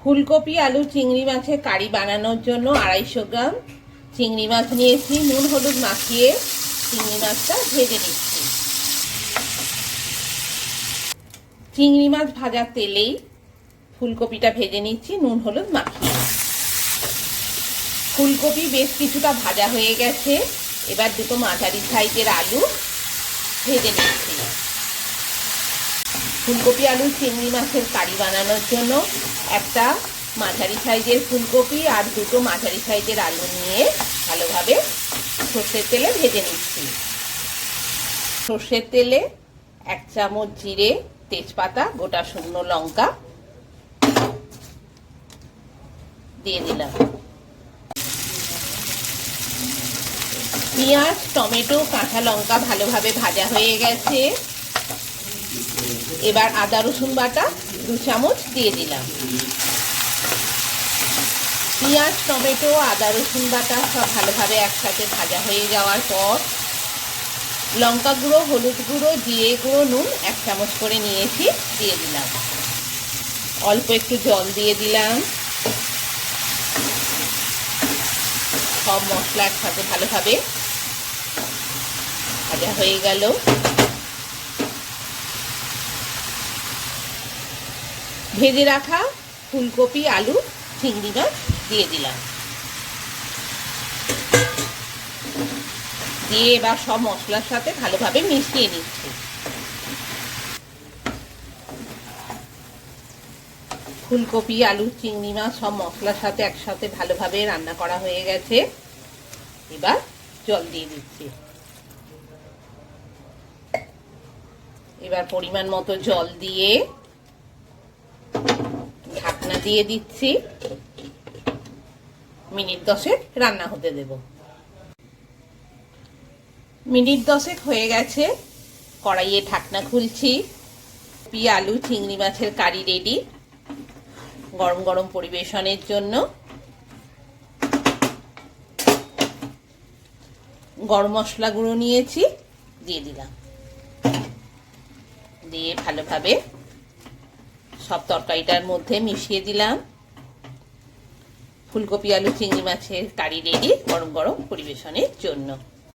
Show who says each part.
Speaker 1: ফুলকপি আলু চিংড়ি মাছের কারি বানানোর জন্য 250 গ্রাম চিংড়ি মাছ নিয়েছি। নুন হলুদ মাখিয়ে চিংড়ি মাছটা ভেজে নিচ্ছি। চিংড়ি মাছ ভাজার তেলেই ফুলকপিটা ভেজে নিচ্ছি নুন হলুদ মাখিয়ে। ফুলকপি বেশ কিছুটা ভাজা হয়ে গেছে। এবার দুটো মাঝারি সাইজের আলু ভেজে নিচ্ছি। ফুলকপি আলু চিংড়ি মাছের কারি বানানোর জন্য একটা মাঝারি সাইজের ফুলকপি আর দুটো মাঝারি সাইজের আলু নিয়ে ভালোভাবে সর্ষের তেলে ভেজে নিচ্ছি। সর্ষের তেলে 1 চামচ জিরে, তেজপাতা, গোটা শুকনো লঙ্কা দিয়ে দিলাম। পেঁয়াজ, টমেটো, কাঁচা লঙ্কা ভালোভাবে ভাজা হয়ে গেছে। এবার আদা রসুন বাটা 2 চামচ দিয়ে দিলাম। পেঁয়াজ, টমেটো, আদা রসুন বাটা সব ভালোভাবে একসাথে ভাজা হয়ে যাওয়ার পর লঙ্কা গুঁড়ো, হলুদ গুঁড়ো, জিরে গুঁড়ো, নুন 1 চামচ করে নিয়েছি দিয়ে দিলাম। অল্প একটু জল দিয়ে দিলাম। সব মশলা একসাথে ভালোভাবে ভাজা হয়ে গেল। ভেজে রাখা ফুলকপি আলু চিংড়ি মাছ দিয়ে দিলাম। দিয়ে এবার সব মশলার সাথে ভালোভাবে মিশিয়ে নিচ্ছি। ফুলকপি আলু চিংড়ি মাছ সব মশলার সাথে একসাথে ভালোভাবে রান্না করা হয়ে গেছে। এবার জল দিয়ে দিচ্ছি। এবার পরিমাণ মতো জল দিয়ে ঢাকনা দিয়ে দিচ্ছি। মিনিট 10 রান্না হতে দেব। মিনিট 10 হয়ে গেছে। কড়াইয়ে ঢাকনা খুলছি। আলু চিংড়ি মাছের কারি রেডি গরম গরম পরিবেশনের জন্য। গরম মশলা গুঁড়ো নিয়েছি দিয়ে দিলাম। দিয়ে ভালোভাবে সব তরকারিটার মধ্যে মিশিয়ে দিলাম। ফুলকপি আলু চিংড়ি মাছের কারি রেডি গরম গরম পরিবেশনের জন্য।